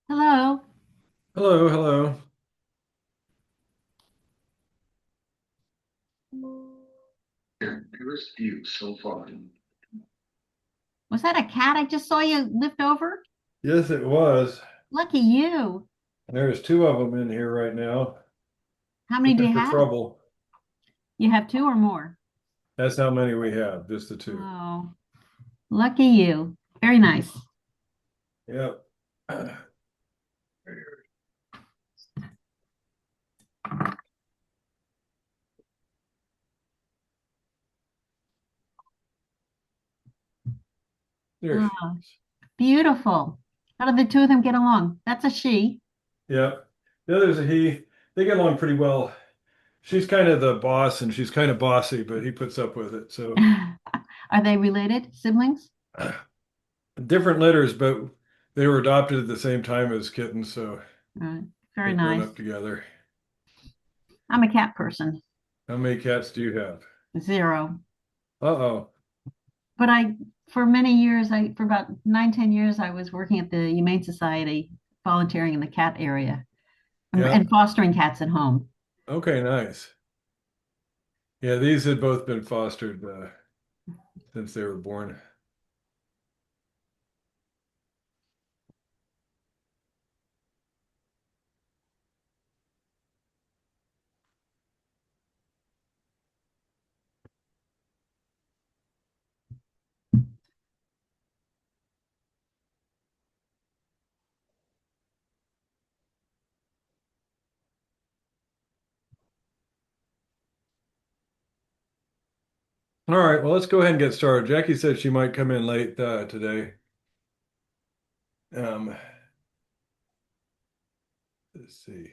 Hello. Hello, hello. Clearest view so far. Was that a cat I just saw you lift over? Yes, it was. Lucky you. There's two of them in here right now, How many do looking you for have? trouble. You have two or more? That's how many we have, just the two. Oh, lucky you. Very nice. Yep. There she Oh, is. beautiful. How do the two of them get along? That's a she. Yep. The other's a he. They get along pretty well. She's kind of the boss and she's kind of bossy, but he puts up with it. So Are they related? Siblings? different litters, but they were adopted at the same time as kittens, so Uh, Very they've grown nice. up together. I'm a cat person. How many cats do you have? Zero. Uh-oh. But for many years, for about 9, 10 years, I was working at the Humane Society, volunteering in the cat area Yeah. and fostering cats at home. Okay, nice. Yeah, these had both been fostered since they were born. All right, well, let's go ahead and get started. Jackie said she might come in late today. Um, let's see.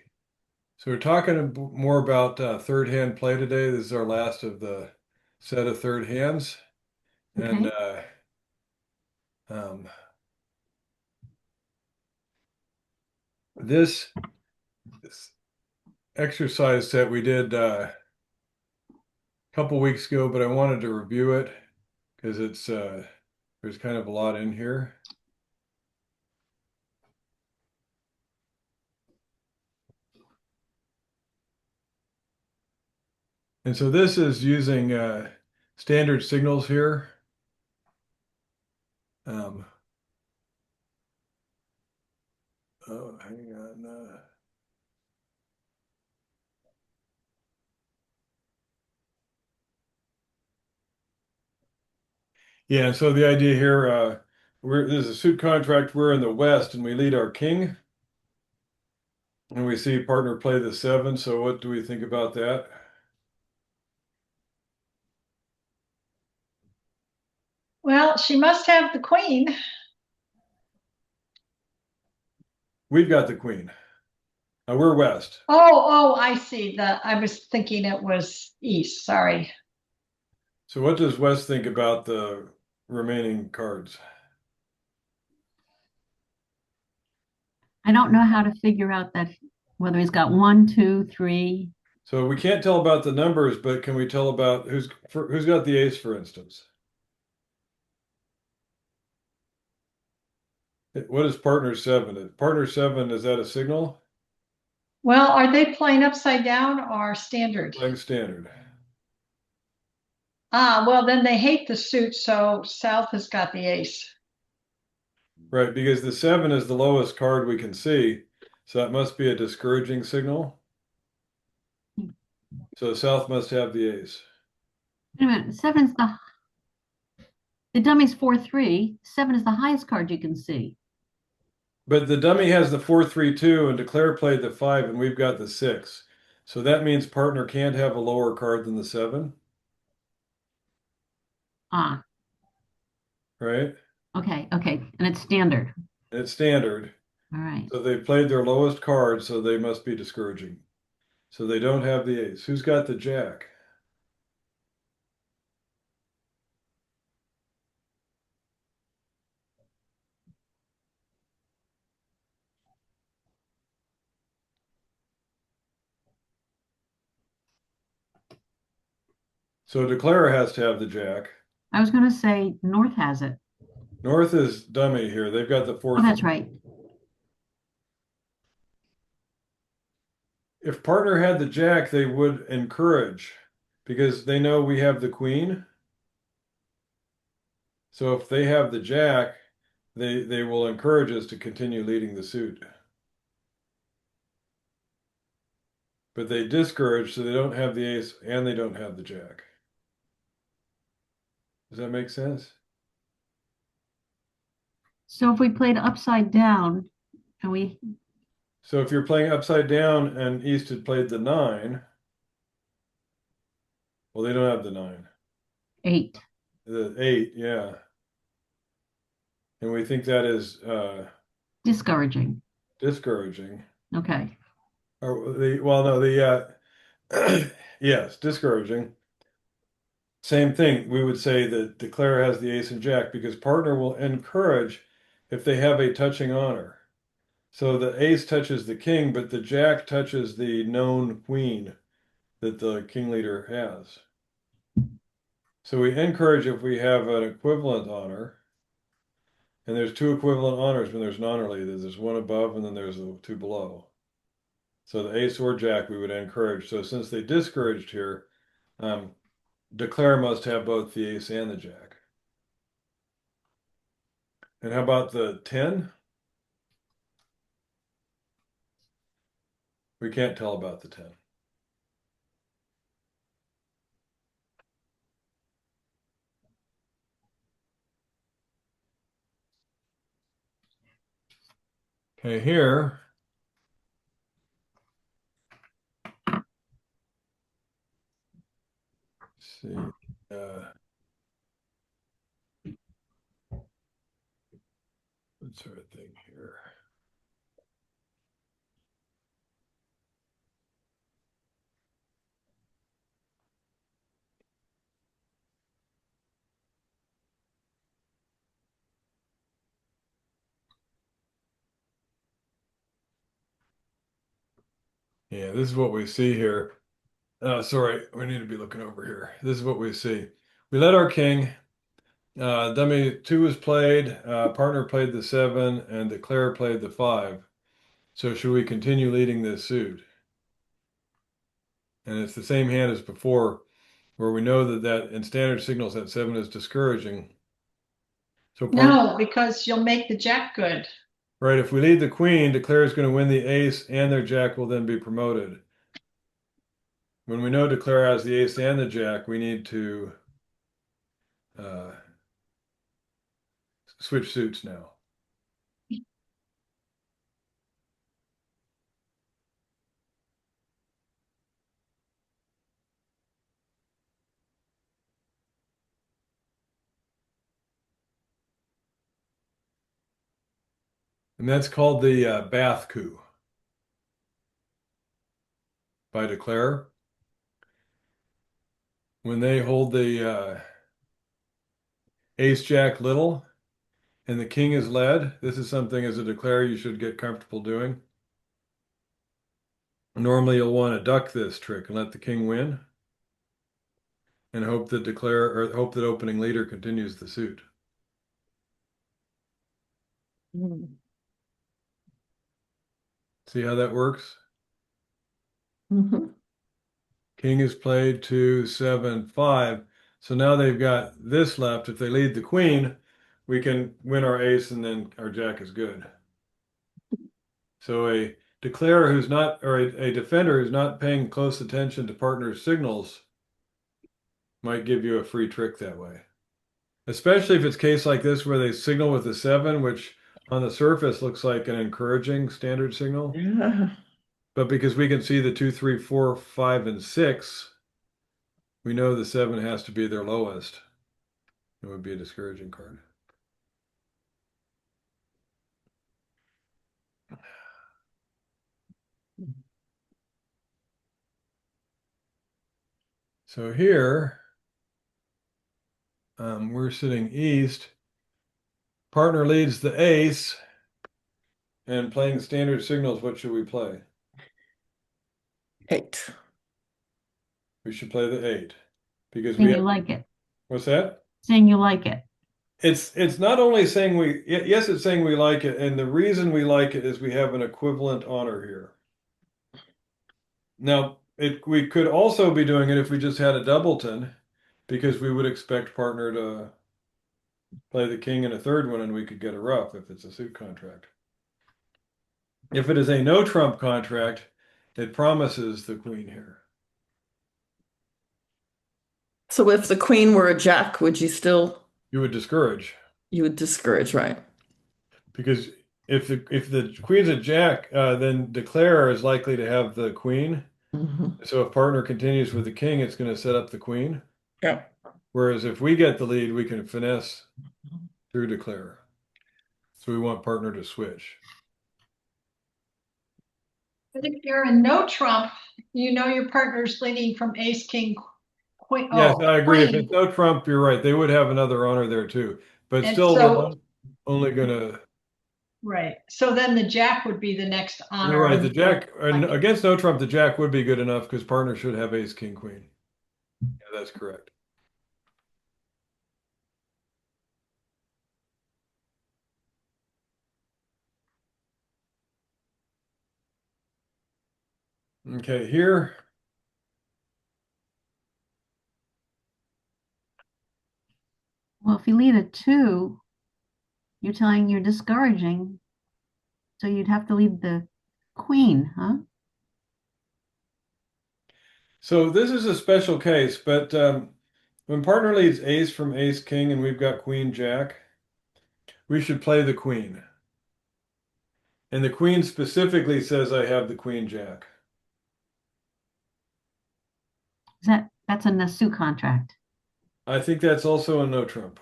So we're talking more about third hand play today. This is our last of the set of third hands. And Okay. um, this exercise set we did a couple weeks ago, but I wanted to review it because there's kind of a lot in here. And so this is using standard signals here. Um, oh, hang on. Yeah, so the idea here, this is a suit contract. We're in the West and we lead our king, and we see partner play the seven. So what do we think about that? Well, she must have the queen. We've got the queen. We're West. I see. I was thinking it was east. Sorry. So what does West think about the remaining cards? I don't know how to figure out that whether he's got one, two, three. So we can't tell about the numbers, but can we tell about who's got the ace, for instance? What is partner seven? Partner seven, is that a signal? Well, are they playing upside down or standard? Playing standard. Well, then they hate the suit, so South has got the ace. Right, because the seven is the lowest card we can see. So that must be a discouraging signal. So South must have the ace. Wait a minute. The dummy's 4, 3. Seven is the highest card you can see. But the dummy has the 4-3-2 and Declare played the five and we've got the six. So that means partner can't have a lower card than the seven, Ah, right? okay, okay. And it's standard. And it's standard. All right. So they played their lowest card, so they must be discouraging. So they don't have the ace. Who's got the jack? So Declare has to have the jack. I was going to say North has it. North is dummy here. They've got the Oh, fourth. that's right. if partner had the jack, they would encourage because they know we have the queen. So if they have the jack, they will encourage us to continue leading the suit. But they discourage, so they don't have the ace and they don't have the jack. Does that make sense? So if we played upside down and we, So if you're playing upside down and East had played the 9, well, they don't have the 9. 8, The 8, yeah. And we think that is discouraging. discouraging. Okay. Or yes, discouraging. Same thing. We would say that declare has the ace and jack because partner will encourage if they have a touching honor. So the ace touches the king, but the jack touches the known queen that the king leader has. So we encourage if we have an equivalent honor, and there's 2 equivalent honors when there's an honor leader. There's one above and then there's the 2 below. So the ace or jack we would encourage. So since they discouraged here, declare must have both the ace and the jack. And how about the 10? We can't tell about the 10. Okay, here. Let's see. What's our thing here? Yeah, this is what we see here. Sorry, we need to be looking over here. This is what we see. We let our king. Dummy 2 was played. Partner played the 7, and declare played the 5. So should we continue leading this suit? And it's the same hand as before, where we know that in standard signals that 7 is discouraging. So No, because you'll make the jack good. right, if we lead the queen, declare is going to win the ace, and their jack will then be promoted. When we know declare has the ace and the jack, we need to switch suits now. And that's called the Bath coup by declare. When they hold the ace jack little and the king is led, this is something as a declare you should get comfortable doing. Normally you'll want to duck this trick and let the king win and hope that opening leader continues the suit. See how that works? Mhm. King is played 2, 7, 5. So now they've got this left. If they lead the queen, we can win our ace and then our jack is good. So a declarer who's not, or a defender who's not paying close attention to partner's signals might give you a free trick that way. Especially if it's a case like this where they signal with the 7, which on the surface looks like an encouraging standard signal. Yeah. But because we can see the 2, 3, 4, 5, and 6, we know the 7 has to be their lowest. It would be a discouraging card. So here, we're sitting east. Partner leads the ace. And playing standard signals, what should we play? 8. We should play the 8. Because saying we you have, like it, what's that? saying you like it. It's not only saying yes, it's saying we like it, and the reason we like it is we have an equivalent honor here. Now, we could also be doing it if we just had a doubleton, because we would expect partner to play the king in a third one and we could get a ruff if it's a suit contract. If it is a no trump contract, it promises the queen here. So if the queen were a jack, would you still, You would discourage, you would discourage, right? because if the queen's a jack, then declare is likely to have the queen. Mhm. So if partner continues with the king, it's going to set up the queen. Yeah. Whereas if we get the lead, we can finesse through declare. So we want partner to switch. But if you're in no trump, you know your partner's leading from ace, king, queen. Yes, Oh, I agree. If queen. it's no Trump, you're right. They would have another honor there too. But And still, we're so, only gonna, right. So then the jack would be the next you're honor. right. The And jack, and like, against no Trump, the jack would be good enough because partner should have ace, king, queen. Yeah, that's correct. Okay, here, Well, if you lead a two, you're telling you're discouraging. So you'd have to lead the queen, huh? so this is a special case, but when partner leads ace from ace, king, and we've got queen, jack, we should play the queen. And the queen specifically says I have the queen, jack. That's a Nasu contract. I think that's also a no Trump.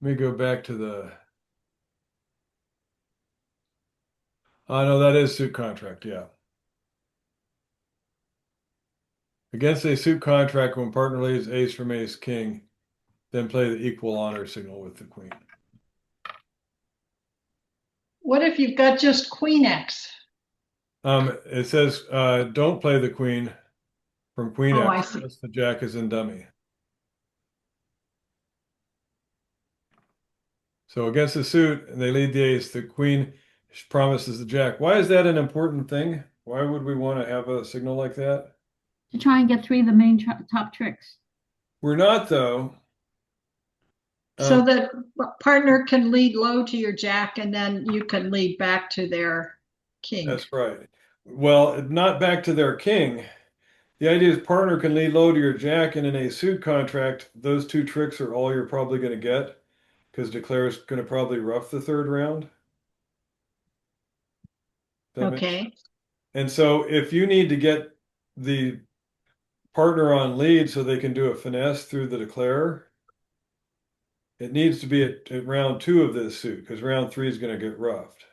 Let me go back to the. No, that is suit contract. Yeah. Against a suit contract, when partner leads ace from ace king, then play the equal honor signal with the queen. what if you've got just queen X? It says don't play the queen from queen Oh, I X see. unless the jack is in dummy. So against the suit, and they lead the ace, the queen promises the jack. Why is that an important thing? Why would we want to have a signal like that? To try and get three of the main top tricks. We're not, though. So that partner can lead low to your jack and then you can lead back to their king. That's right. Well, not back to their king. The idea is partner can lead low to your jack, and in a suit contract, those two tricks are all you're probably going to get because declare is going to probably rough the third round. Okay. And so if you need to get the partner on lead so they can do a finesse through the declare, it needs to be at round two of this suit because round three is going to get roughed.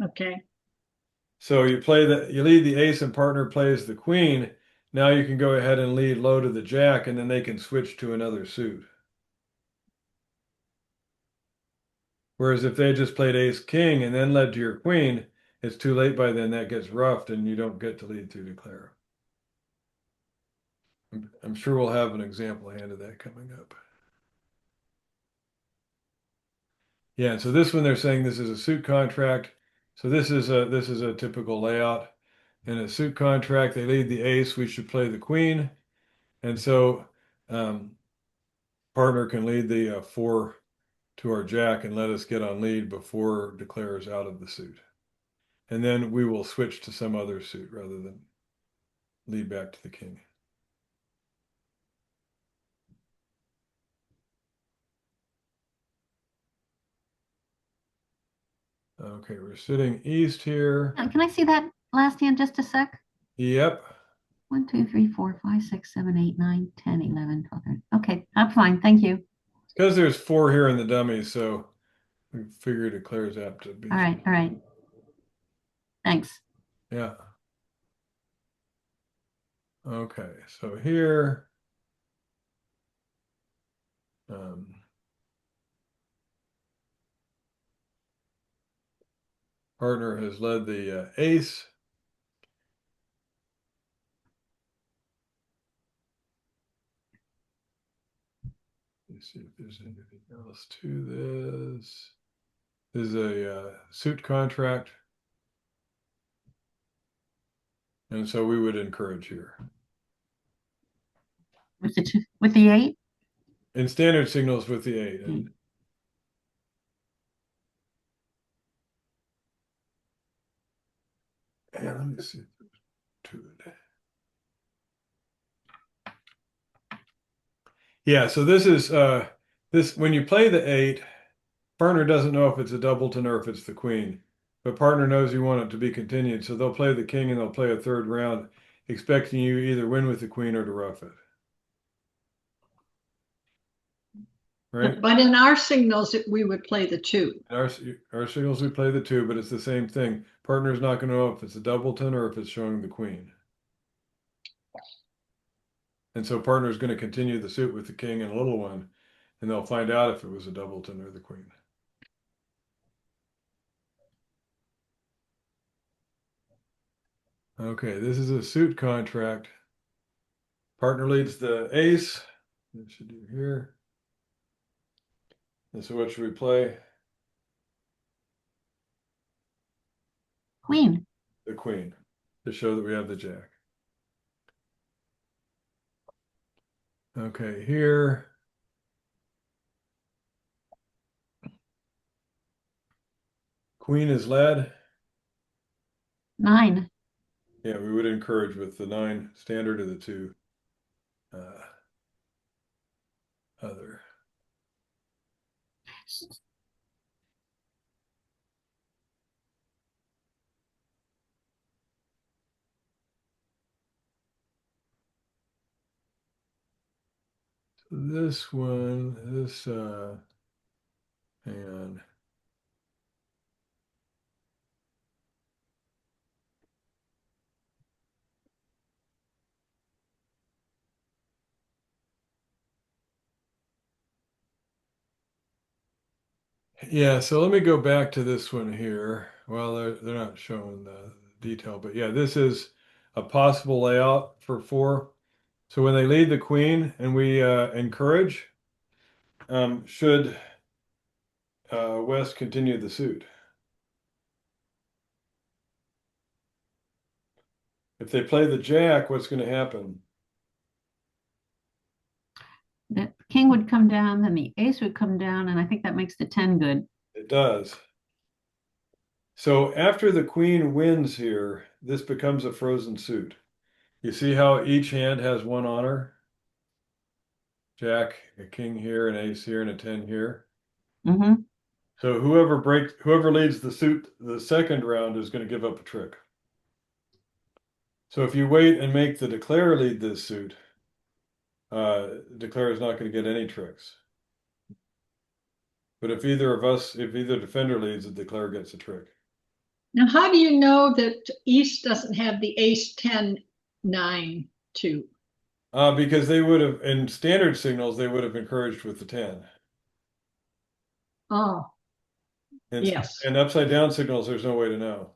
Okay. So you lead the ace and partner plays the queen. Now you can go ahead and lead low to the jack, and then they can switch to another suit. Whereas if they just played ace king and then led to your queen, it's too late by then. That gets roughed and you don't get to lead through declare. I'm sure we'll have an example hand of that coming up. Yeah, so this one they're saying this is a suit contract. So this is a typical layout. In a suit contract, they lead the ace, we should play the queen. And so partner can lead the four to our jack and let us get on lead before declare is out of the suit. And then we will switch to some other suit rather than lead back to the king. Okay, we're sitting east here. Can I see that last hand just a sec? Yep. 1, 2, 3, 4, 5, 6, 7, 8, 9, 10, 11, 12, 13. Okay, I'm fine. Thank you. Because there's four here in the dummy, so we figured it clears apt to be. All right, all right. Thanks. Yeah. Okay, so here. Partner has led the ace. Let's see if there's anything else to this. This is a suit contract. And so we would encourage here. With the two, with the 8? In standard signals with the 8. And let me see if there's two. Yeah, so this is this when you play the 8, partner doesn't know if it's a doubleton or if it's the queen, but partner knows you want it to be continued, so they'll play the king and they'll play a third round, expecting you either win with the queen or to ruff it. Right? But in our signals, we would play the 2. In our signals we play the 2, but it's the same thing. Partner's not going to know if it's a doubleton or if it's showing the queen. And so partner's going to continue the suit with the king and a little one, and they'll find out if it was a doubleton or the queen. Okay, this is a suit contract. Partner leads the ace. It should do here. And so what should we play? Queen. The queen, to show that we have the jack. Okay, here. Queen is led. 9. Yeah, we would encourage with the 9 standard or the 2 other. This one, and yeah, so let me go back to this one here. Well, they're not showing the detail, but yeah, this is a possible layout for 4. So when they lead the queen and we encourage, should West continue the suit? If they play the jack, what's going to happen? The king would come down, then the ace would come down, and I think that makes the 10 good. It does. So after the queen wins here, this becomes a frozen suit. You see how each hand has one honor? Jack, a king here, an ace here, and a 10 here. Mm-hmm. So whoever leads the suit the second round is going to give up a trick. So if you wait and make the declare lead this suit, declare is not going to get any tricks. But if either defender leads, the declare gets a trick. Now, how do you know that East doesn't have the ace 10 9 2? Because they would have, in standard signals, they would have encouraged with the 10. Oh, And, yes. and upside down signals, there's no way to know.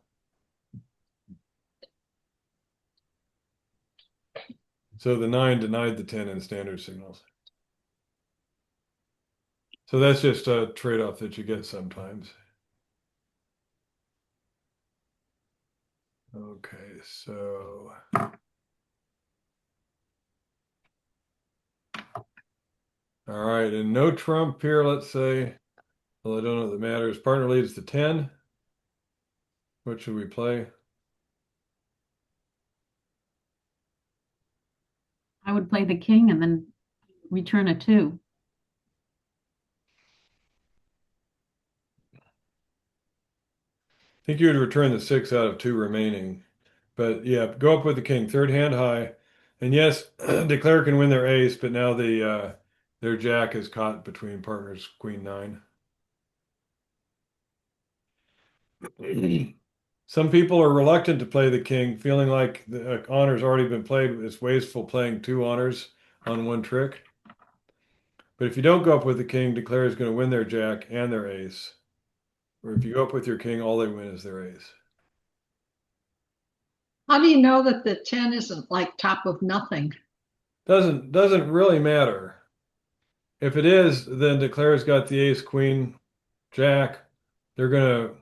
So the 9 denied the 10 in standard signals. So that's just a trade-off that you get sometimes. Okay, so all right, and no trump here, let's say. Well, I don't know if that matters. Partner leads to 10. What should we play? I would play the king and then return a 2. I think you would return the 6 out of 2 remaining. But yeah, go up with the king, third hand high. And yes, declare can win their ace, but now their jack is caught between partners queen 9. Some people are reluctant to play the king, feeling like the honor's already been played. It's wasteful playing 2 honors on 1 trick. But if you don't go up with the king, declare is going to win their jack and their ace. Or if you go up with your king, all they win is their ace. How do you know that the 10 isn't like top of nothing? Doesn't really matter. If it is, then declare's got the ace, queen, jack. They're gonna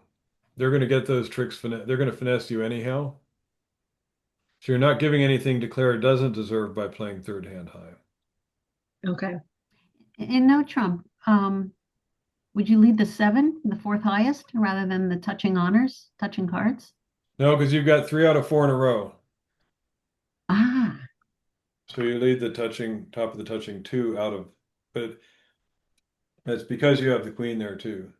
get those tricks. They're gonna finesse you anyhow. So you're not giving anything declare doesn't deserve by playing third hand high. Okay. In no trump, would you lead the 7, the fourth highest, rather than the touching honors, touching cards? No, because you've got 3 out of 4 in a row. Ah, So you lead the touching, top of the touching 2 out of, but that's because you have the queen there too.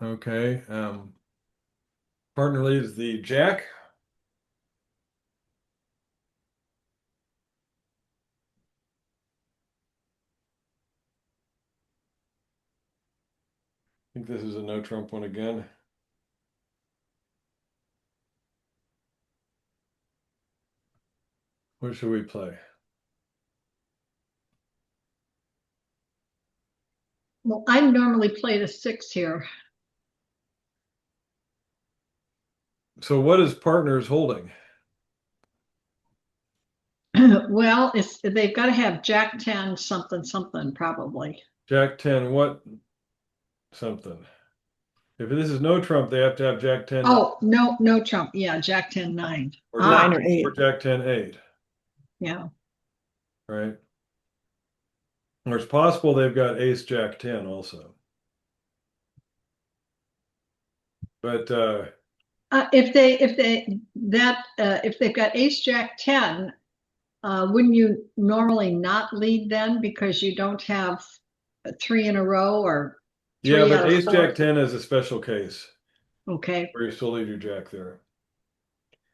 Okay. Partner leads the jack. I think this is a no trump one again. What should we play? Well, I normally play the 6 here. So what is partners holding? Well, they've got to have Jack 10 something something probably. Jack 10, what something? If this is no trump, they have to have Jack 10 Oh, no trump. Yeah, Jack 10 9. or Nine Ah, or eight. or Jack 10 8, yeah. right? Or it's possible they've got ace Jack 10 also. But If they've got Ace Jack 10, wouldn't you normally not lead then because you don't have 3 in a row or yeah, 3 but out of ace 4? Jack 10 is a special case Okay. where you still leave your jack there.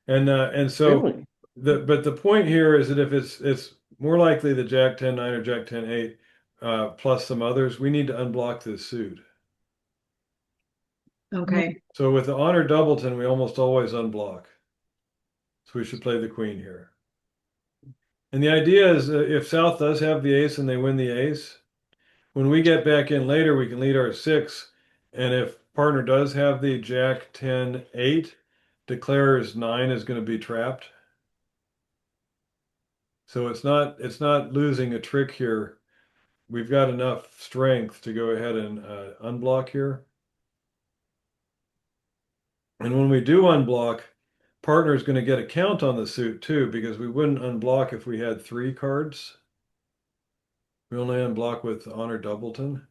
And so Really? but the point here is that if it's more likely the Jack 10 9 or Jack 10 8 plus some others, we need to unblock this suit. Okay. So with the honor doubleton, we almost always unblock. So we should play the queen here. And the idea is if South does have the ace and they win the ace, when we get back in later, we can lead our 6. And if partner does have the Jack 10 8, declares 9 is going to be trapped. So it's not losing a trick here. We've got enough strength to go ahead and unblock here. And when we do unblock, partner is going to get a count on the suit too, because we wouldn't unblock if we had 3 cards. We only unblock with honor doubleton.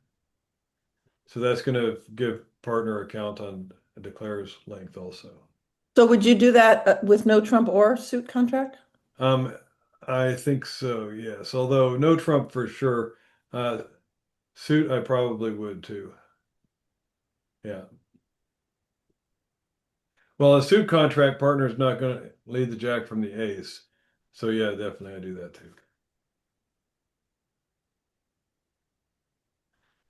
So that's going to give partner a count on a declares length also. So would you do that with no trump or suit contract? I think so, yes. Although no trump for sure. Suit, I probably would too. Yeah. Well, a suit contract partner is not going to lead the jack from the ace. So yeah, definitely I do that too.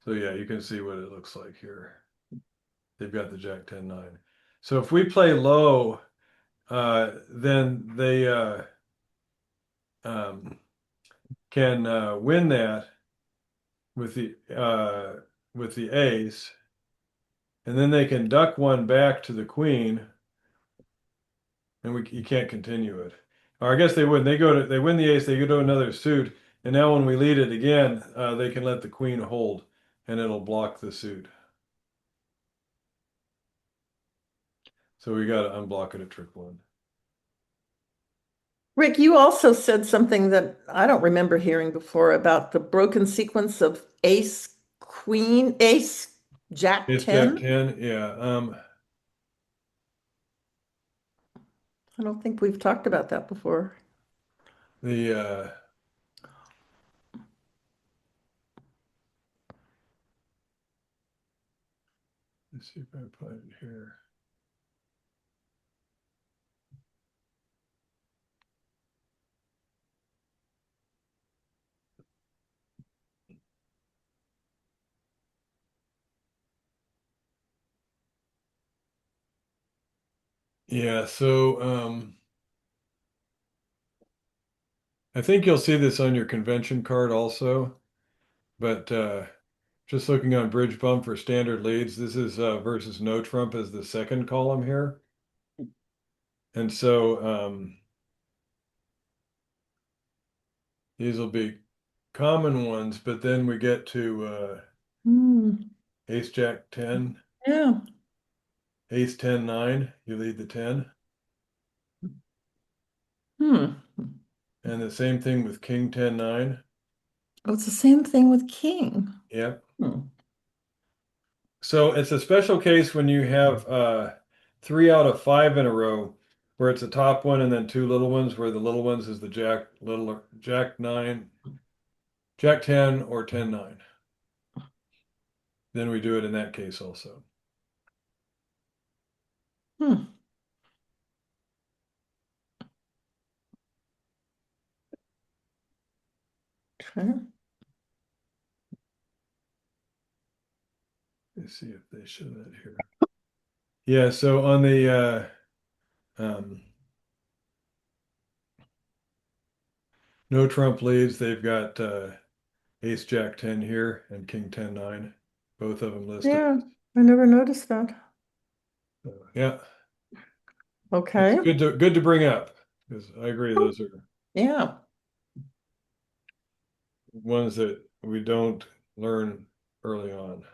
So yeah, you can see what it looks like here. They've got the Jack 10 9. So if we play low, then they can win that with the ace, and then they can duck one back to the queen, and you can't continue it. Or I guess they would. They win the ace, they go to another suit, and now when we lead it again, they can let the queen hold, and it'll block the suit. So we got to unblock it at trick 1. Rick, you also said something that I don't remember hearing before about the broken sequence of ace, queen, ace, jack Ace 10. Jack 10, yeah. I don't think we've talked about that before. The let's see if I put it here. Yeah, so I think you'll see this on your convention card also, but just looking on Bridge Bump for standard leads, this is versus no trump as the second column here. And so these will be common ones, but then we get to Hmm, ace jack 10, yeah. ace 10 9, you lead the 10. Hmm. And the same thing with king 10 9. Oh, it's the same thing with king. Yep. Hmm. So it's a special case when you have 3 out of 5 in a row, where it's a top one and then 2 little ones, where the little ones is the jack 9, jack 10 or 10 9. Then we do it in that case also. Hmm. Okay. Let's see if they show that here. Yeah, so on the no trump leads, they've got ace jack 10 here and king 10 9, both of them listed. Yeah, I never noticed that. So, yeah, Okay. it's good to bring up, because I agree those are Yeah. ones that we don't learn early on.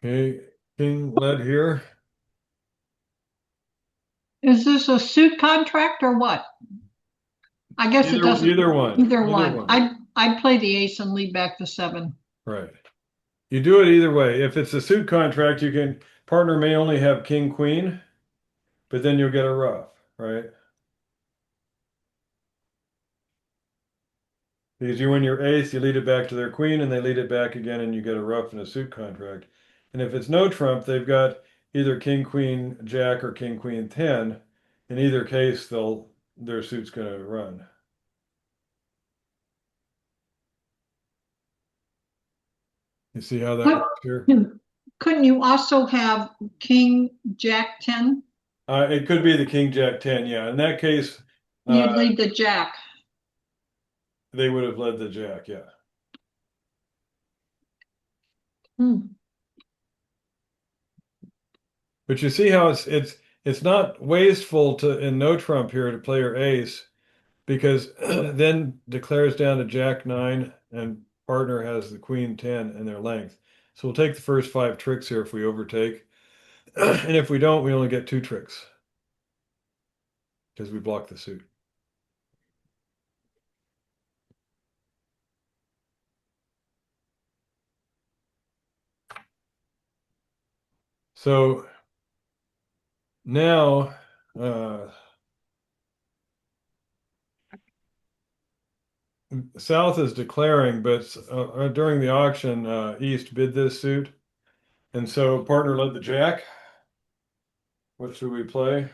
Okay, king led here. Is this a suit contract or what? I guess it doesn't. Either one. Either one. I'd play the ace and lead back to 7. Right. You do it either way. If it's a suit contract, partner may only have king queen, but then you'll get a ruff, right? Because you win your ace, you lead it back to their queen, and they lead it back again, and you get a ruff in a suit contract. And if it's no trump, they've got either king queen jack or king queen 10. In either case, their suit's going to run. You see how that What? works here? Couldn't you also have king jack 10? It could be the king jack 10, yeah. In that case, You'd lead the jack. they would have led the jack, yeah. Hmm. But you see how it's not wasteful in no trump here to play your ace, because then declares down to jack 9 and partner has the queen 10 in their length. So we'll take the first 5 tricks here if we overtake. And if we don't, we only get 2 tricks because we block the suit. So now South is declaring, but during the auction, East bid this suit. And so partner led the jack. What should we play?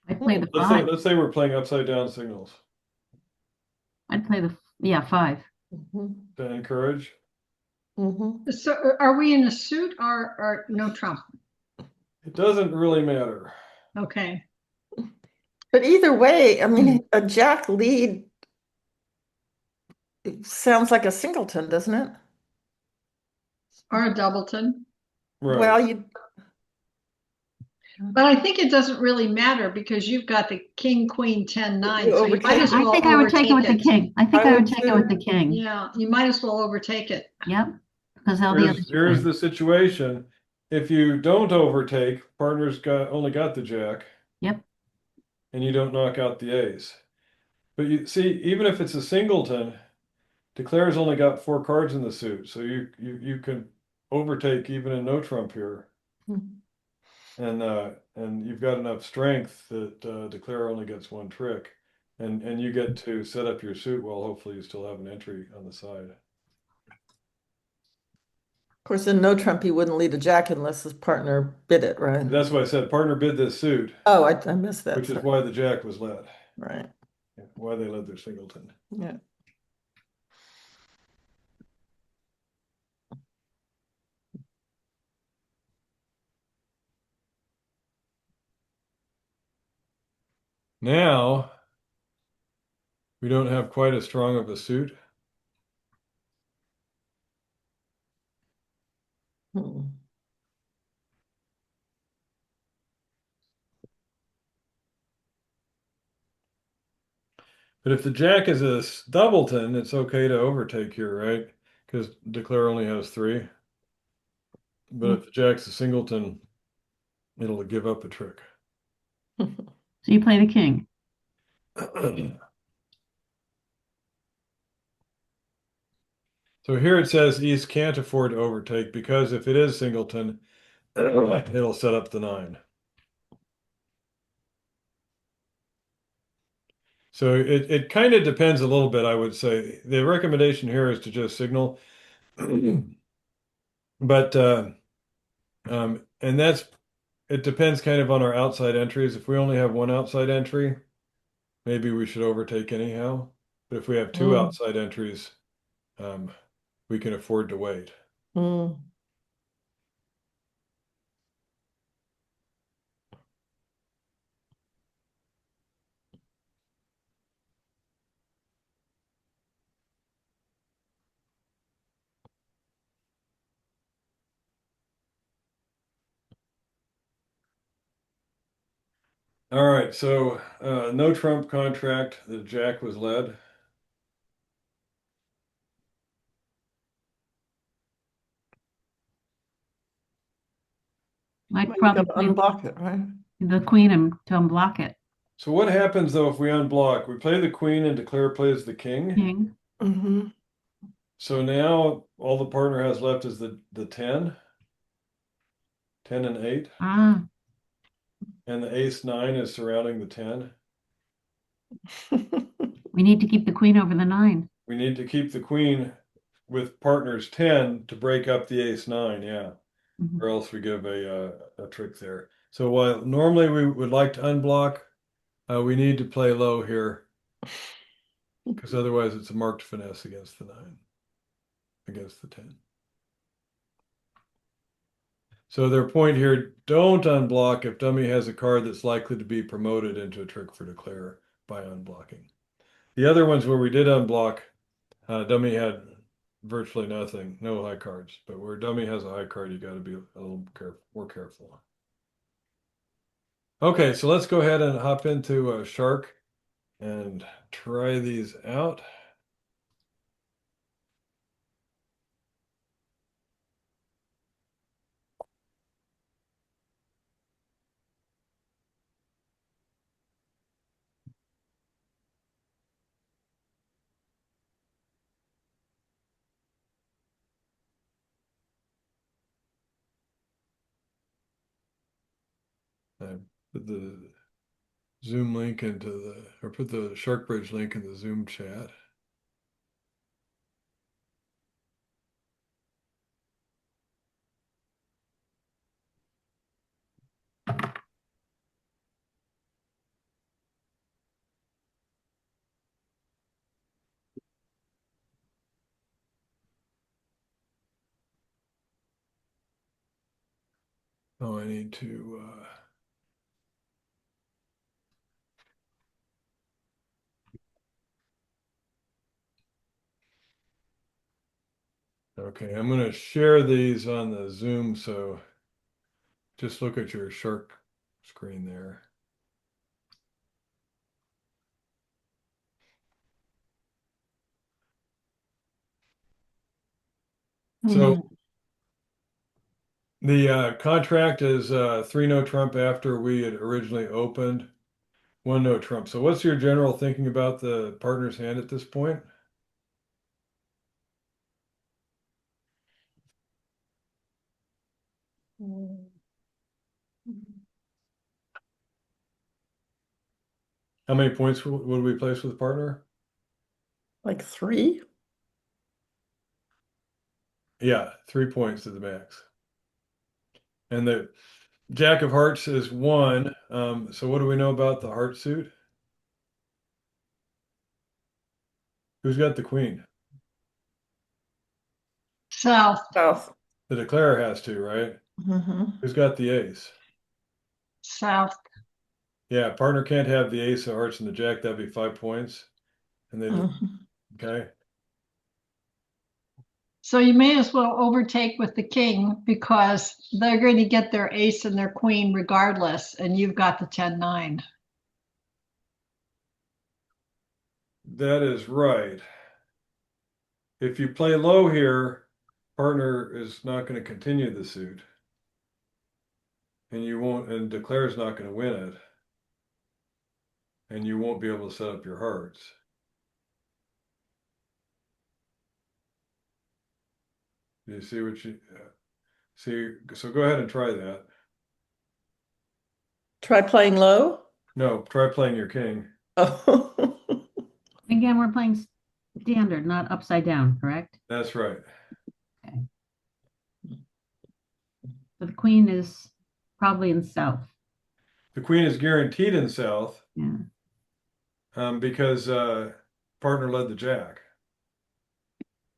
I play the Let's say 5. we're playing upside down signals I'd play the 5. Mhm. to encourage. Mhm. So are we in a suit or no trump? It doesn't really matter. Okay. But either way, I mean, a jack lead it sounds like a singleton, doesn't it? Or a doubleton. Right. Well, But I think it doesn't really matter because you've got the king, queen, 10, 9. You So you overtake might as it. I well think I would take it with the overtake king. I think I I would would take it with too. the king. Yeah, you might as well overtake it. Yep. Because all the others Here's win. the situation. If you don't overtake, partner's only got the jack. Yep. And you don't knock out the ace. But you see, even if it's a singleton, declare's only got 4 cards in the suit, so you can overtake even in no trump here. Mhm. And you've got enough strength that declare only gets 1 trick, and you get to set up your suit while hopefully you still have an entry on the side. Of course, in no trump, he wouldn't lead a jack unless his partner bid it, right? That's why I said partner bid this suit, Oh, I missed that. which is Sorry. why the jack was led, Right. why they led their singleton. Yeah. Now we don't have quite as strong of a suit. Hmm. But if the jack is a doubleton, it's okay to overtake here, right? Because declare only has 3. But if the jack's a singleton, it'll give up a trick. So you play the king. So here it says East can't afford to overtake because if it is singleton, it'll set up the 9. So it kind of depends a little bit, I would say. The recommendation here is to just signal. But and it depends kind of on our outside entries. If we only have one outside entry, maybe we should overtake anyhow. But if we have 2 Mm. outside entries, we can afford to wait. Mm. All right, so no trump contract. The jack was led. Might You probably gotta play unblock it, right? the queen to unblock it. So what happens though if we unblock? We play the queen and declare plays the king. King. Mm-hmm. So now all the partner has left is the 10, 10 and 8, Ah, and the ace 9 is surrounding the 10. we need to keep the queen over the 9. We need to keep the queen with partners 10 to break up the ace 9, yeah, Mhm. or else we give a trick there. So while normally we would like to unblock, we need to play low here because otherwise it's a marked finesse against the 9, against the 10. So their point here, don't unblock if dummy has a card that's likely to be promoted into a trick for declare by unblocking. The other ones where we did unblock, dummy had virtually nothing, no high cards. But where dummy has a high card, you got to be a little more careful. Okay, so let's go ahead and hop into Shark and try these out. I put the Zoom link into or put the SharkBridge link in the Zoom chat. Oh, I need to. Okay, I'm going to share these on the Zoom, so just look at your Shark screen there. So the contract is 3 no trump after we had originally opened, 1 no trump. So what's your general thinking about the partner's hand at this point? How many points would we place with the partner? Like 3? Yeah, 3 points to the max. And the Jack of Hearts is 1. So what do we know about the heart suit? Who's got the queen? South, South. The declarer has to, right? Mm-hmm. Who's got the ace? south, Yeah, partner can't have the ace of hearts and the jack. That'd be 5 points. And they just, Mhm. okay. So you may as well overtake with the king because they're going to get their ace and their queen regardless, and you've got the 10-9. That is right. If you play low here, partner is not going to continue the suit. And you won't, and declare's not going to win it. And you won't be able to set up your hearts. Do you see what you see? So go ahead and try that. Try playing low. No, try playing your king. Oh. Again, we're playing standard, not upside down, correct? That's right. Okay. So the queen is probably in south. The queen is guaranteed in south Yeah. because partner led the jack.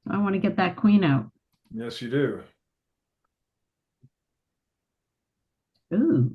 So I want to get that queen out. Yes, you do. Ooh.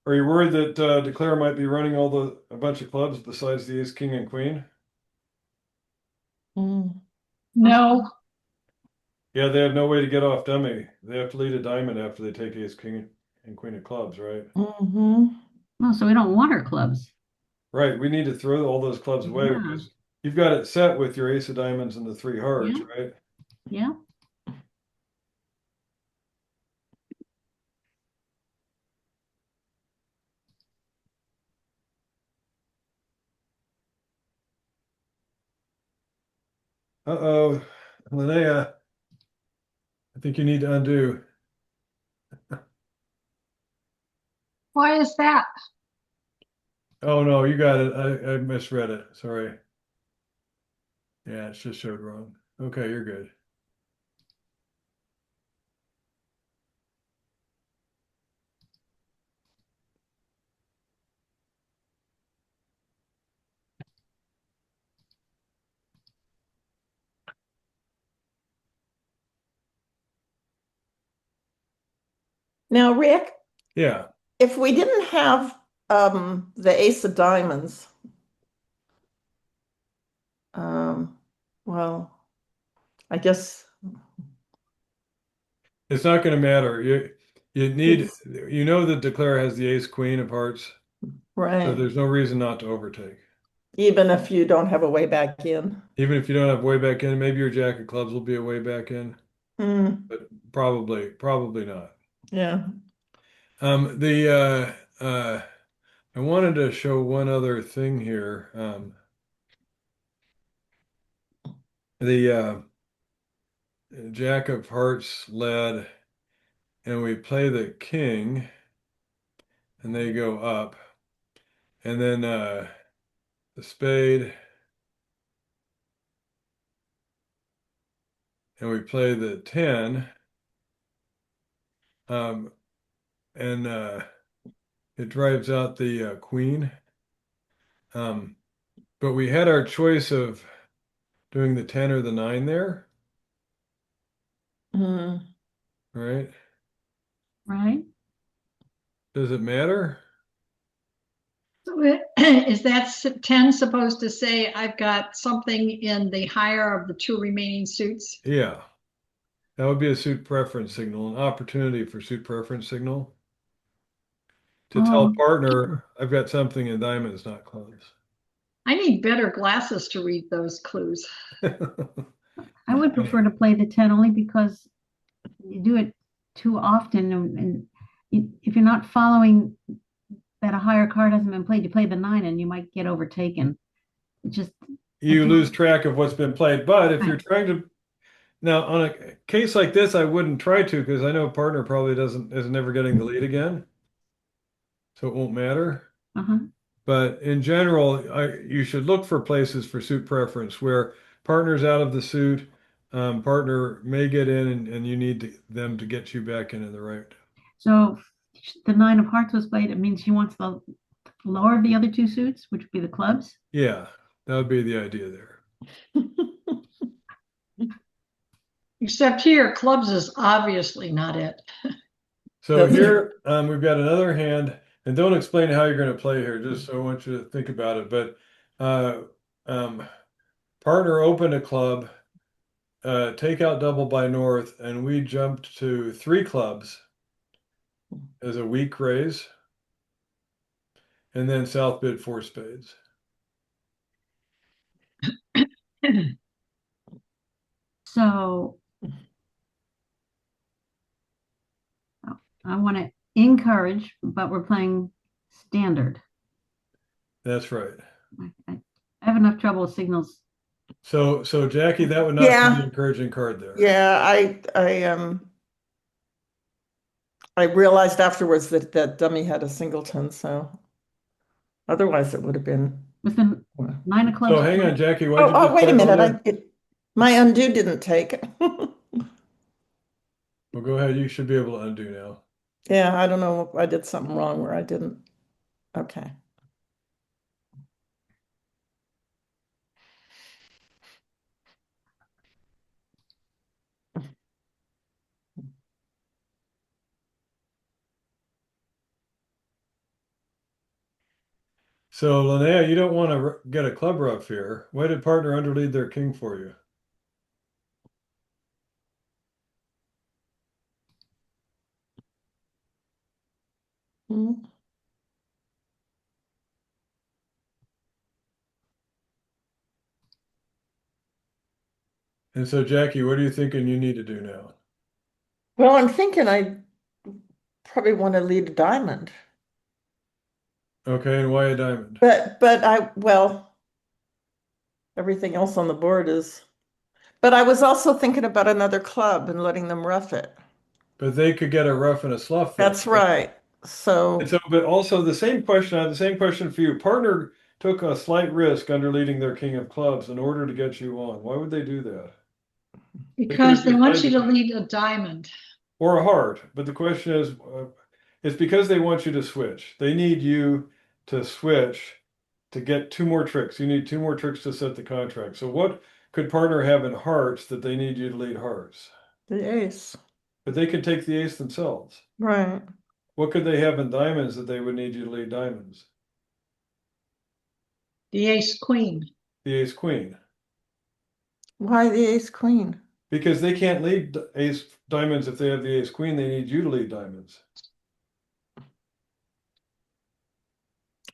Are you worried that declare might be running a bunch of clubs besides the ace, king, and queen? Mm. No, Yeah, they have no way to get off dummy. They have to lead a diamond after they take ace, king, and queen of clubs, right? Mhm. Well, so we don't want our clubs. Right. We need to throw all those clubs away Yeah. because you've got it set with your ace of diamonds and the 3 hearts, Yeah. right? Yeah. Uh-oh, Linnea, I think you need to undo. why is that? Oh no, you got it. I misread it. Sorry. Yeah, it's just showed wrong. Okay, you're good. Now, Rick, Yeah. if we didn't have the ace of diamonds, um, well, I guess It's not going to matter. You need it's you know that declare has the ace queen of hearts, so right. there's no reason not to overtake. Even if you don't have a way back in. Even if you don't have way back in, maybe your jack of clubs will be a way back in, Mm, but probably not. yeah. I wanted to show one other thing here. The Jack of Hearts led, and we play the king, and they go up, and then the spade, and we play the 10, um, and it drives out the queen. But we had our choice of doing the 10 or the 9 there, Mm. right? Right? Does it matter? So is that 10 supposed to say I've got something in the higher of the 2 remaining suits? Yeah. That would be a suit preference signal, an opportunity for suit preference signal to tell Oh, partner, I've got something in diamonds, not clubs. I need better glasses to read those clues. I would prefer to play the 10 only because you do it too often. And if you're not following that a higher card hasn't been played, you play the 9 and you might get overtaken. It just, I You think, lose track of what's been played. But if you're right. trying to now on a case like this, I wouldn't try to because I know partner probably is never getting the lead again, so it won't matter. Uh-huh. But in general, you should look for places for suit preference where partner's out of the suit, partner may get in and you need them to get you back into the right. So the 9 of hearts was played. It means she wants the lower of the other two suits, which would be the clubs. Yeah, that would be the idea there. Except here, clubs is obviously not it. So That's- here, we've got another hand, and don't explain how you're going to play here, just so I want you to think about it. But partner opened a club, take out double by north, and we jumped to 3 clubs as a weak raise, and then south bid 4 spades. So I want to encourage, but we're playing standard. That's right. I have enough trouble with signals. So Jackie, that would not Yeah. be an encouraging card there. Yeah, I realized afterwards that dummy had a singleton, so otherwise it would have been. With the 9 of clubs. So hang on, Jackie. What'd you Oh, just wait a play over minute. there? My undo didn't take. Well, go ahead. You should be able to undo now. Yeah, I don't know if I did something wrong where I didn't. Okay. So Linnea, you don't want to get a club ruff here. Why did partner underlead their king for you? Hmm. And so Jackie, what are you thinking you need to do now? Well, I'm thinking I probably want to lead a diamond. Okay, and why a diamond? But well, everything else on the board is. But I was also thinking about another club and letting them rough it. But they could get a ruff and a sluff. That's right. So And so, but also the same question, I have the same question for you. Partner took a slight risk under leading their king of clubs in order to get you on. Why would they do that? Because they want just you to played- lead a diamond. Or a heart. But the question is, it's because they want you to switch. They need you to switch to get 2 more tricks. You need 2 more tricks to set the contract. So what could partner have in hearts that they need you to lead hearts? the ace. But they can take the ace themselves. Right. What could they have in diamonds that they would need you to lead diamonds? The ace queen. The ace queen. Why the ace queen? Because they can't lead ace diamonds if they have the ace queen, they need you to lead diamonds.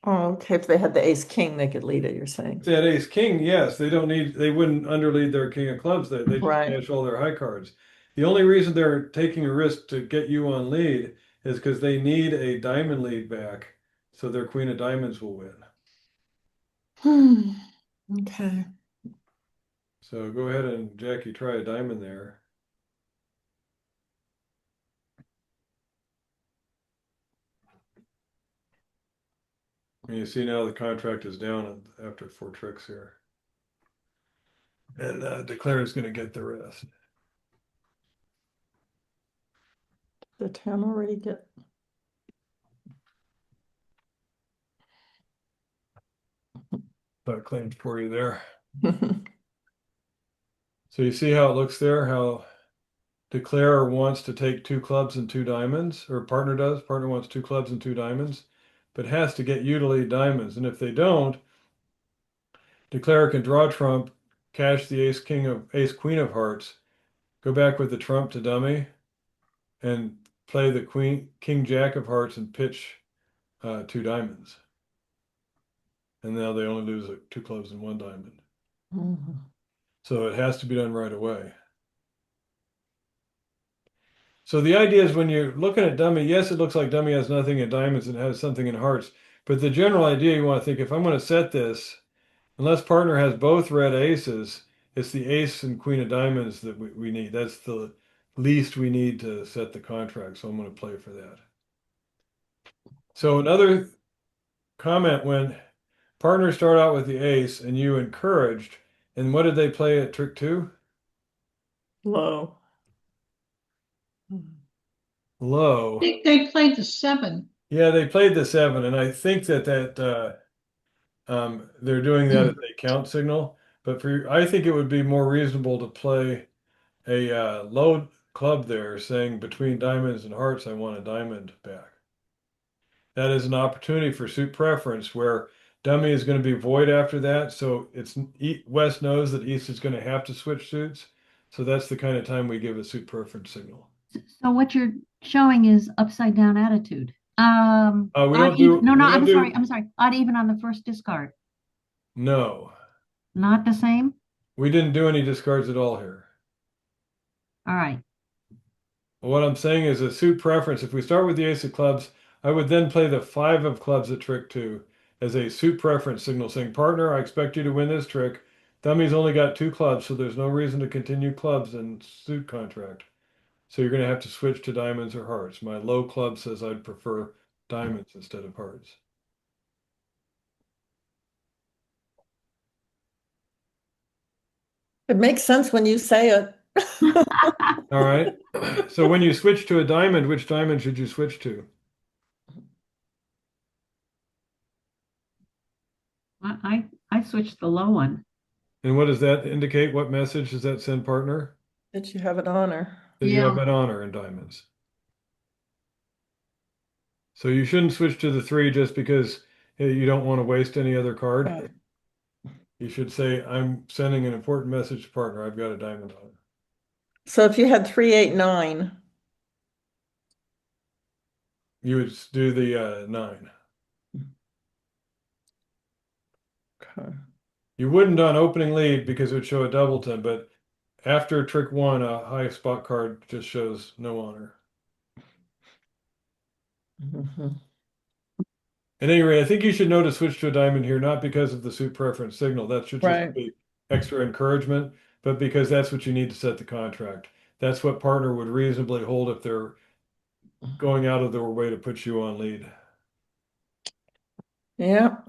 Oh, okay. If they had the ace king, they could lead it, you're saying. If they had ace king, yes, they wouldn't underlead their king of clubs. They just Right. cash all their high cards. The only reason they're taking a risk to get you on lead is because they need a diamond lead back, so their queen of diamonds will win. Okay. So go ahead and Jackie, try a diamond there. And you see now the contract is down after 4 tricks here. And Declare is going to get the rest. The 10 already get. That claimed for you there. So you see how it looks there, how Declare wants to take 2 clubs and 2 diamonds, or partner does. Partner wants 2 clubs and 2 diamonds, but has to get you to lead diamonds. And if they don't, Declare can draw trump, cash the ace queen of hearts, go back with the trump to dummy, and play the king jack of hearts and pitch 2 diamonds. And now they only lose 2 clubs and 1 diamond. Mhm. So it has to be done right away. So the idea is when you're looking at dummy, yes, it looks like dummy has nothing in diamonds and has something in hearts. But the general idea you want to think, if I'm going to set this, unless partner has both red aces, it's the ace and queen of diamonds that we need. That's the least we need to set the contract. So I'm going to play for that. So another comment, when partners start out with the ace and you encouraged, And what did they play at trick two? Low. Low. I think they played the 7. Yeah, they played the 7, and I think that they're doing that as a count signal. But I think it would be more reasonable to play a low club there, saying between diamonds and hearts, I want a diamond back. That is an opportunity for suit preference where dummy is going to be void after that. So West knows that East is going to have to switch suits. So that's the kind of time we give a suit preference signal. So what you're showing is upside down attitude. We Odd don't do. even, no, we no, don't I'm do, sorry, I'm sorry. Odd even on the first discard. No, Not the same? we didn't do any discards at all here. All right. What I'm saying is a suit preference. If we start with the ace of clubs, I would then play the 5 of clubs at trick two as a suit preference signal saying, partner, I expect you to win this trick. Dummy's only got 2 clubs, so there's no reason to continue clubs in suit contract. So you're going to have to switch to diamonds or hearts. My low club says I'd prefer diamonds instead of hearts. It makes sense when you say it. All right. So when you switch to a diamond, which diamond should you switch to? I switched the low one. And what does that indicate? What message does that send, partner? That you have an honor. That you Yeah. have an honor in diamonds. So you shouldn't switch to the 3 just because you don't want to waste any other card. Right. You should say, I'm sending an important message to partner. I've got a diamond on. So if you had 3, 8, 9, You would do the 9. okay. You wouldn't on opening lead because it would show a doubleton, but after trick 1, a high spot card just shows no honor. Mhm. At any rate, I think you should know to switch to a diamond here, not because of the suit preference signal. That should just Right. be extra encouragement, but because that's what you need to set the contract. That's what partner would reasonably hold if they're going out of their way to put you on lead. Yeah.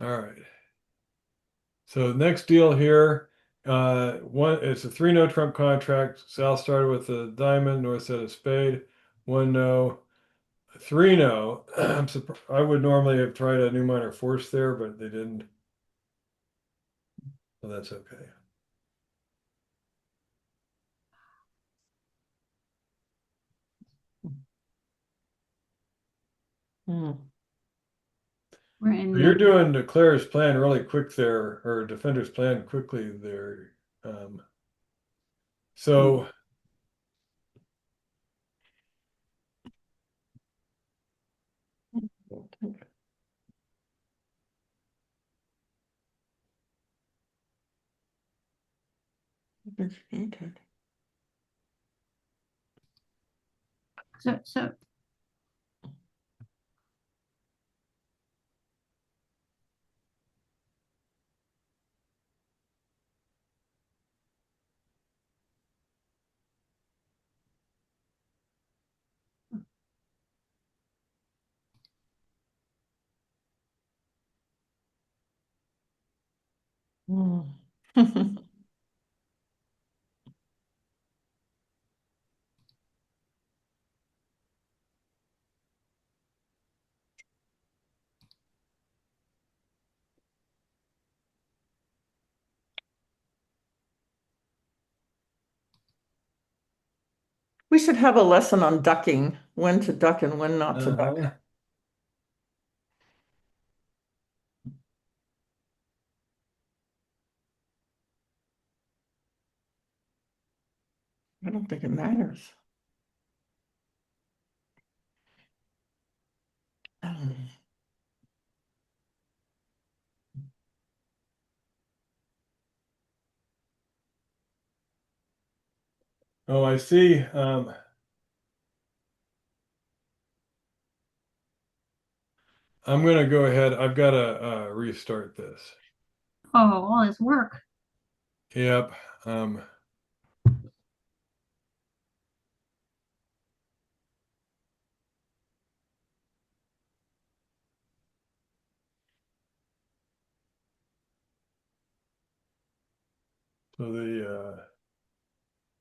All right. So next deal here, it's a 3 no trump contract. Sal started with a diamond, North said a spade, 1 no, 3 no. I would normally have tried a new minor force there, but they didn't. So that's okay. Hmm. We're in You're doing Declare's plan really quick there, or Defender's plan quickly there. So so Hmm. We should have a lesson on ducking, when to duck and when not to duck. uh-huh. I don't think it matters. Oh, I see. I'm going to go ahead. I've got to restart this. all this work. Yep. Um, So the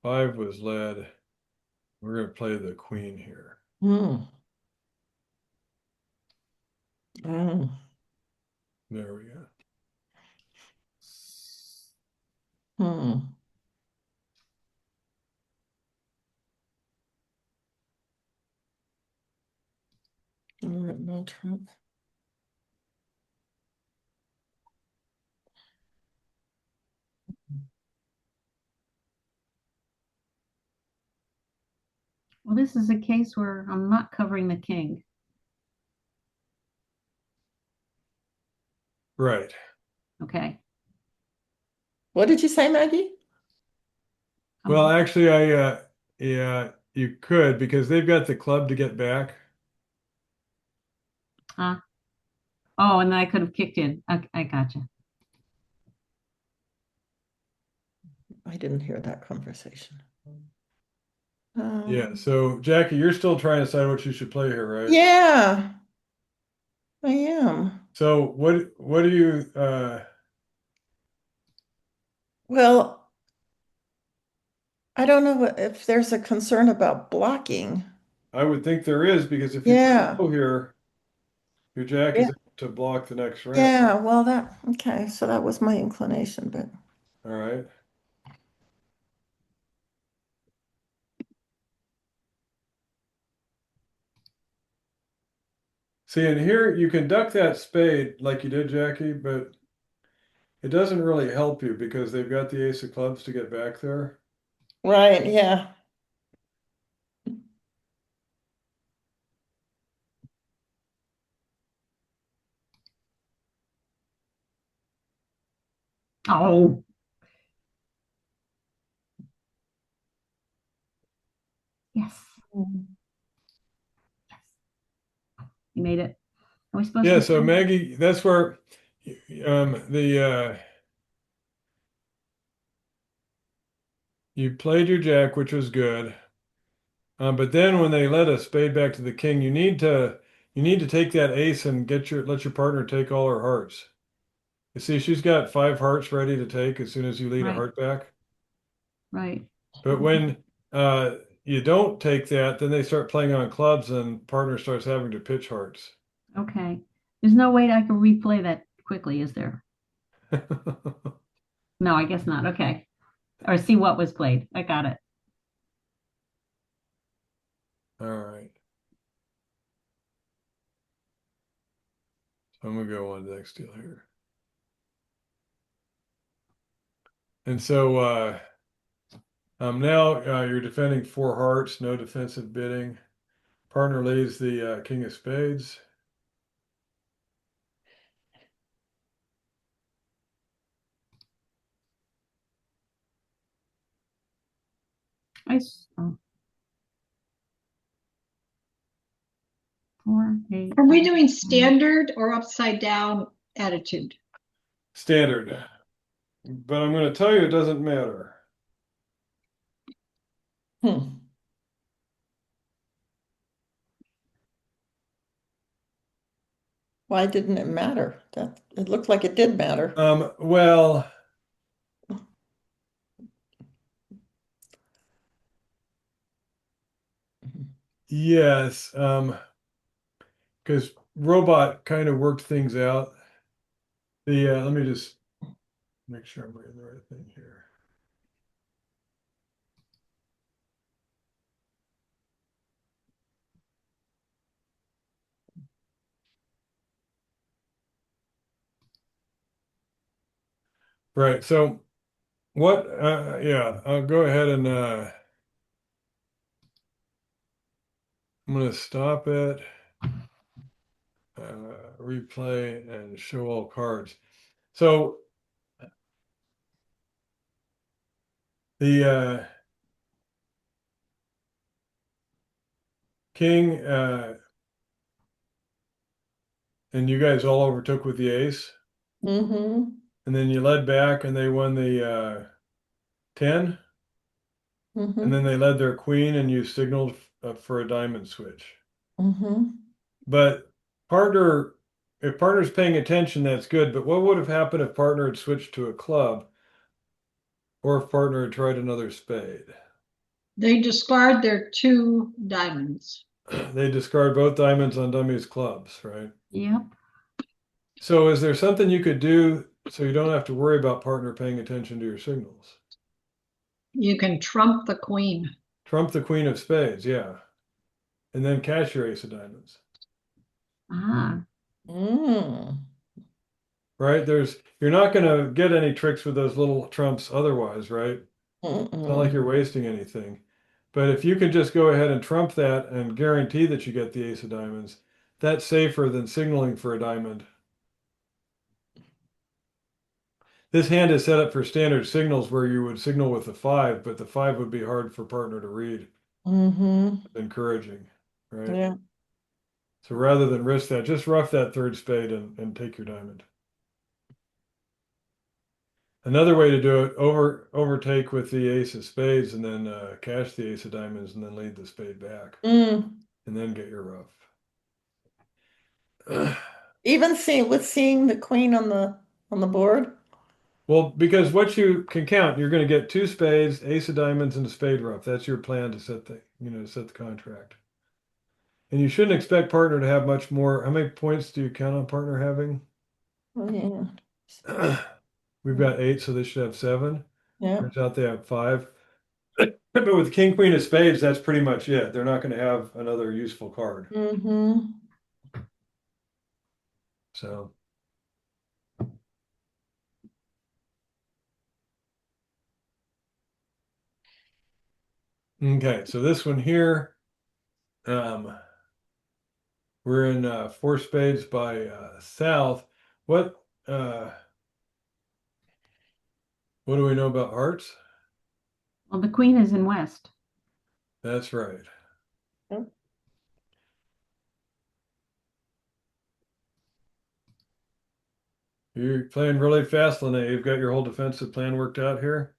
5 was led. We're gonna play the queen here. Hmm. Mm. There we go. Hmm. All right, no trump. Well, this is a case where I'm not covering the king. Right. Okay. What did you say, Maggie? Well, actually, yeah, you could because they've got the club to get back. Oh, and then I could have kicked in. I gotcha. I didn't hear that conversation. Yeah. So Jackie, you're still trying to decide what you should play here, right? Yeah, I am. So what do you Well, I don't know if there's a concern about blocking. I would think there is because if you Yeah. go here, your jack Yeah. is able to block the next round. Yeah, well, okay, so that was my inclination, but All right. See, and here you can duck that spade like you did, Jackie, but it doesn't really help you because they've got the ace of clubs to get back there. right, yeah. Oh, yes. You made it. Are we supposed Yeah, to? so Maggie, that's where the you played your jack, which was good. But then when they let a spade back to the king, you need to take that ace and let your partner take all her hearts. You see, she's got 5 hearts ready to take as soon as you lead a Right, heart back. right. But when you don't take that, then they start playing on clubs and partner starts having to pitch hearts. Okay. There's no way I can replay that quickly, is there? No, I guess not. Okay. Or see what was played. I got it. All right. So I'm gonna go on to the next deal here. And so now you're defending 4 hearts, no defensive bidding. Partner leads the king of spades. Oh. 4, 8. Are we doing standard or upside down attitude? Standard. But I'm going to tell you it doesn't matter. Hmm. Why didn't it matter? That it looked like it did matter. Well, yes, because Robot kind of worked things out. Let me just make sure I'm reading the right thing here. Right. So yeah, I'll go ahead and I'm going to stop it, replay and show all cards. So the king and you guys all overtook with the ace, Mm-hmm. and then you led back and they won the 10, Mm-hmm. and then they led their queen and you signaled for a diamond switch. Mm-hmm. But if partner's paying attention, that's good. But what would have happened if partner had switched to a club? or if partner had tried another spade. They discard their 2 diamonds. They discard both diamonds on dummies clubs, right? Yep. So is there something you could do so you don't have to worry about partner paying attention to your signals? You can trump the queen. Trump the queen of spades, yeah. And then cash your ace of diamonds, Ah, Mm. right? You're not going to get any tricks with those little trumps otherwise, right? It's not like you're wasting anything. But if you can just go ahead and trump that and guarantee that you get the ace of diamonds, that's safer than signaling for a diamond. This hand is set up for standard signals where you would signal with the 5, but the 5 would be hard for partner to read. Mm-hmm. Encouraging, right? Yeah. So rather than risk that, just rough that 3rd spade and take your diamond. Another way to do it, overtake with the ace of spades and then cash the ace of diamonds and then lead the spade back Mm. and then get your rough. Even seeing the queen on the board. Well, because what you can count, you're going to get 2 spades, ace of diamonds, and a spade rough. That's your plan to set the contract. And you shouldn't expect partner to have much more. How many points do you count on partner having? Oh, yeah. We've got 8, so they should have 7. Yeah. Turns out they have 5. But with king, queen of spades, that's pretty much it. They're not going to have another useful card. Mm-hmm. So. Okay, so this one here, we're in 4 spades by south. What do we know about hearts? well, the queen is in west. That's right. Yep. You're playing really fast, Lene. You've got your whole defensive plan worked out here.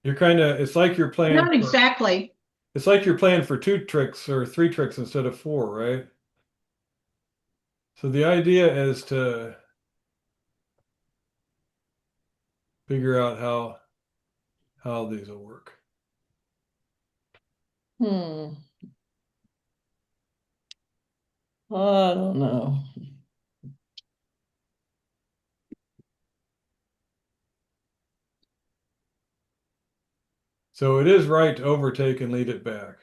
It's like you're playing Not exactly. it's like you're playing for 2 tricks or 3 tricks instead of 4, right? So the idea is to figure out how these will work. Hmm. I don't know. So it is right to overtake and lead it back.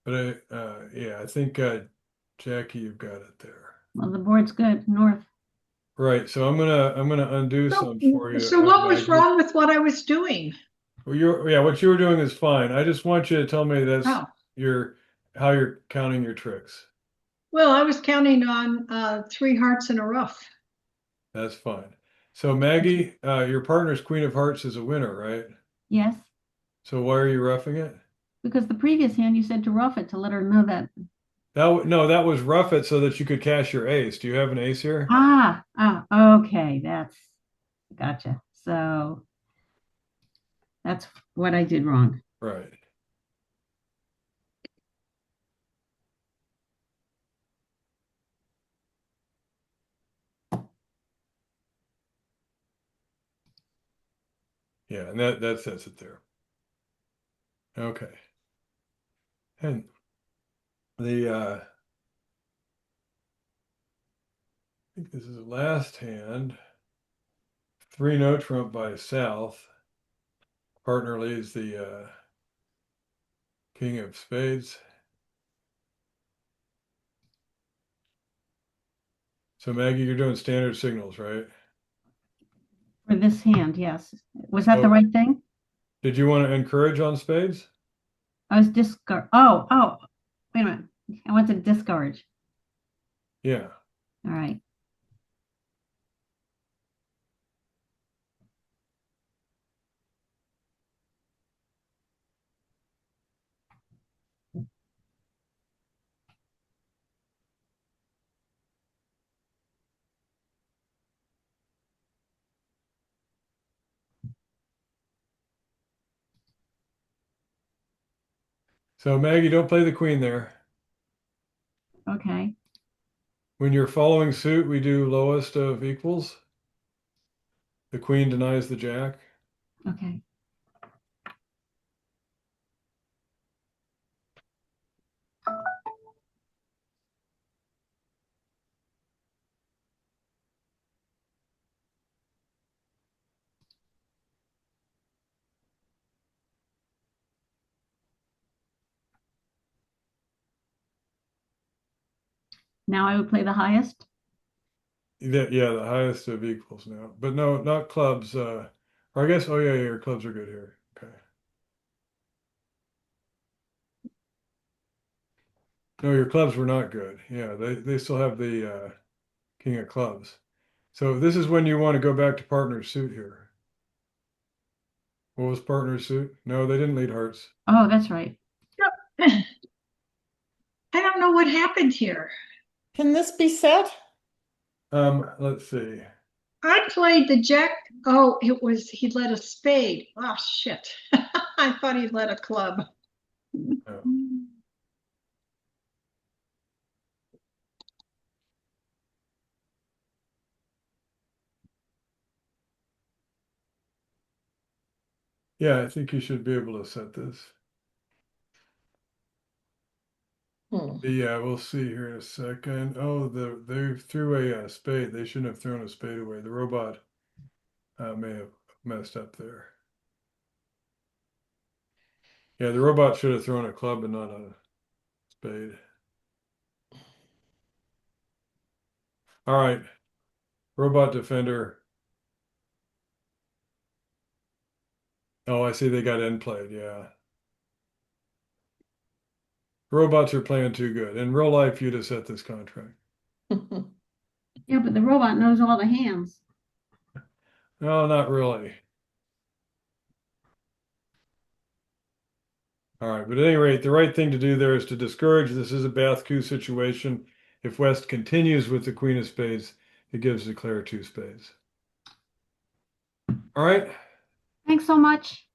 But I think Jackie, you've got it there. Well, the board's good, north. Right. So I'm gonna undo some for you. So what was Maggie. wrong with what I was doing? Well, what you were doing is fine. I just want you to tell me that's Oh, how you're counting your tricks. well, I was counting on 3 hearts and a rough. That's fine. So Maggie, your partner's queen of hearts is a winner, right? Yes, So why are you roughing it? because the previous hand you said to rough it to let her know that. No, that was rough it so that you could cash your ace. Do you have an ace here? Okay, gotcha. So that's what I did wrong. Right. Yeah, and that sets it there. Okay. And I think this is the last hand. 3 no trump by south. Partner leads the king of spades. So Maggie, you're doing standard signals, right? For this hand, yes. Was that the Oh. right thing? Did you want to encourage on spades? I was discard. Oh, wait a minute. I want to discourage. Yeah. All right. So Maggie, don't play the queen there. Okay. When you're following suit, we do lowest of equals. The queen denies the jack. Okay. Now I would play the highest. Yeah, the highest of equals now. But no, not clubs. Or I guess, oh yeah, your clubs are good here. Okay. No, your clubs were not good. Yeah, they still have the king of clubs. So this is when you want to go back to partner suit here. What was partner suit? No, they didn't lead hearts. Oh, that's right. I don't know what happened here. Can this be set? Let's see. I played the jack. Oh, he let a spade. Oh, shit. I thought he let a club. Oh. Yeah, I think you should be able to set this. Yeah, we'll see here in a second. Oh, they threw a spade. They shouldn't have thrown a spade away. The robot may have messed up there. Yeah, the robot should have thrown a club and not a spade. All right, robot defender. Oh, I see they got end played. Yeah, robots are playing too good. In real life, you'd have set this contract. Yeah, but the robot knows all the hands. No, not really. All right, but at any rate, the right thing to do there is to discourage. This is a Bath coup situation. If West continues with the queen of spades, it gives declare two spades. All right, Thanks so much.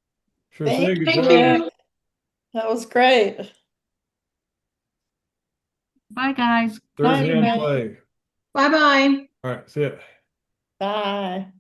sure Thank thing. Good Thank job. you. That was great. Bye, guys. Third Bye, hand everybody. play. Bye-bye. All right, see ya. Bye.